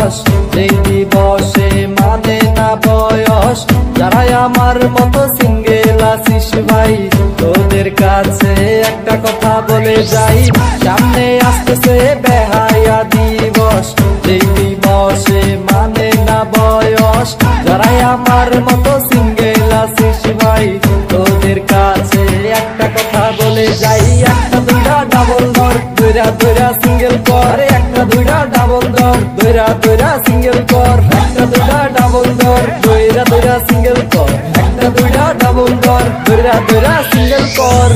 দিবস, যেই দিবসে মানে না বয়স। যারাই আমার মতো সিঙ্গেল আছিস ভাই, তোদের কাছে একটা কথা বলে যাই, সামনে আসতেছে বেহায়া দিবস, যেই দিবসে মানে না বয়স। যারাই আমার মতো সিঙ্গেল আছিস ভাই, তোদের কাছে একটা কথা বলে যাই, একটা দুইটা ডাবল ধর, দুইরা দুইরা সিঙ্গেল কর, একটা দুইটা ডাবল ধর, দুইরা দুইরা সিঙ্গেল কর, একটা দুইটা ডাবল ধর, দুইরা দুইরা সিঙ্গেল কর, একটা দুইটা ডাবল ধর, দুইরা দুইরা সিঙ্গেল কর।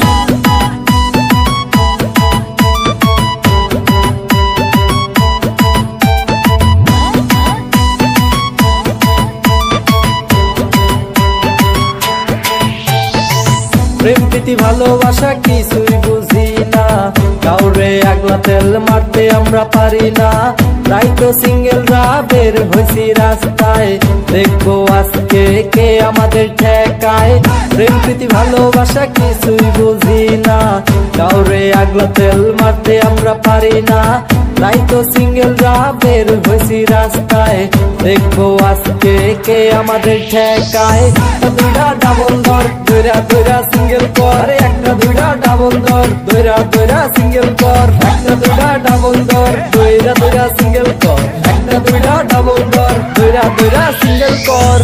প্রেম প্রীতি ভালোবাসা কিছুই বুঝি না, কাউরে আগলা তেল মারতে আমরা পারি না। তাই তো সিঙ্গেলরা বের হইছি রাস্তায়, দেখবো আজকে কে আমাদের ঠেকায়। প্রেম প্রীতি ভালোবাসা কিছুই বুঝি না, কাউরে আগলা তেল মারতে আমরা পারি না। তাই তো সিঙ্গেলরা বের হইছি রাস্তায়, দেখবো আজকে কে আমাদের ঠেকায়। দুইটা ডাবল ধর, দুইরা দুইরা সিঙ্গেল কর, একটা দুইটা ডাবল ধর, দুইরা দুইরা সিঙ্গেল কর, একটা দুইটা ডাবল ধর, দুইরা দুইরা সিঙ্গেল কর, একটা দুইটা ডাবল ধর, দুইরা দুইরা সিঙ্গেল কর।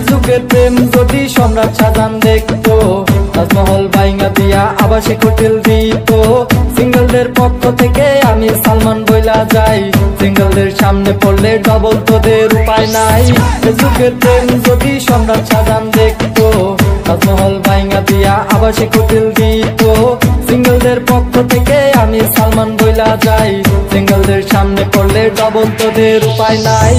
যুগের প্রেম যদি সম্রাট শাহজাহান দেখতো, তাজমহল ভাইঙা দিয়া আবাসিক হোটেল দিত। সিঙ্গেলদের পক্ষ থেকে আমি সালমান বইলা যাই, সিঙ্গেলদের সামনে পড়লে ডবল তোদের উপায় নাই। যুগের প্রেম যদি সম্রাট শাহজাহান দেখতো, তাজমহল ভাইঙা দিয়া আবাসিক হোটেল দিত। সিঙ্গেলদের পক্ষ থেকে আমি সালমান বইলা যাই, সিঙ্গেলদের সামনে পড়লে ডবল তোদের উপায় নাই।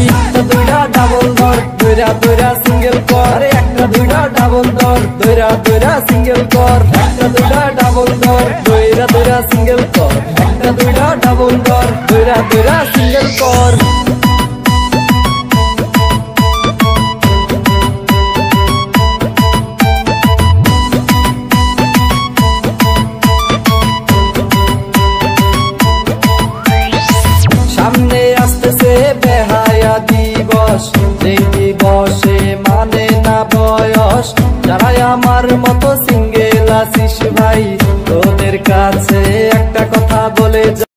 দুইটা ডাবল ধর, দুইরা দুইরা সিঙ্গেল কর, একটা দুইটা ডাবল ধর, দুইরা দুইরা সিঙ্গেল কর, একটা দুইটা ডাবল ধর, দুইরা দুইরা সিঙ্গেল কর, একটা দুইটা ডাবল ধর, দুইরা দুইরা সিঙ্গেল কর। সামনে আসতেছে বেহায়া দিবস, যেই দিবসে মানে না বয়স। যারাই আমার মতো সিঙ্গেল আছিস ভাই, তোদের কাছে একটা কথা বলে